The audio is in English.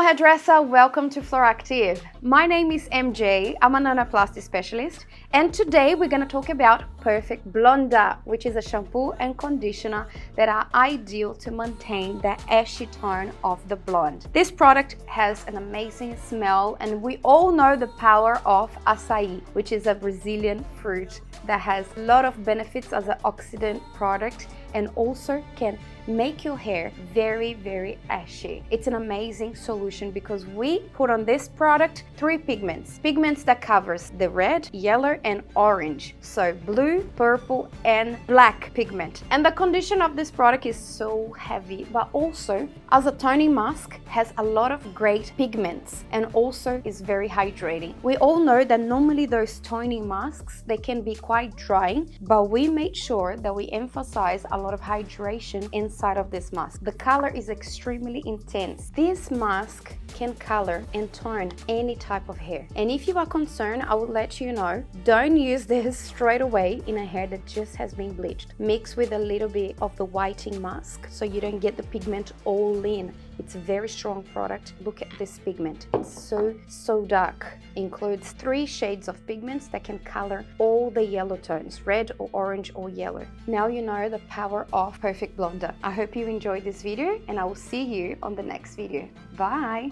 hairdresser, welcome to Floractive. My name is MJ, I'm a nanoplasty specialist, and today we're going to talk about Perfect Blonder, which is a shampoo and conditioner that are ideal to maintain the ashy tone of the blonde. This product has an amazing smell, and we all know the power of acai, which is a Brazilian fruit that has a lot of benefits as an oxidant product and also can make your hair very ashy. It's an amazing solution because we put on this product 3 pigments that covers the red, yellow and orange, so blue, purple and black pigment. And the condition of this product is so heavy, but also as a toning mask has a lot of great pigments and also is very hydrating. We all know that normally those toning masks, they can be quite drying, but we made sure that we emphasize a lot of hydration inside of this mask. The color is extremely intense. This mask can color and tone any type of hair. And if you are concerned, I will let you know, don't use this straight away in a hair that just has been bleached. Mix with a little bit of the whitening mask so you don't get the pigment all in. It's a very strong product. Look at this pigment. It's so dark. Includes 3 shades of pigments that can color all the yellow tones, red or orange or yellow. Now you know the power of Perfect Blonder. I hope you enjoyed this video and I will see you on the next video. Bye!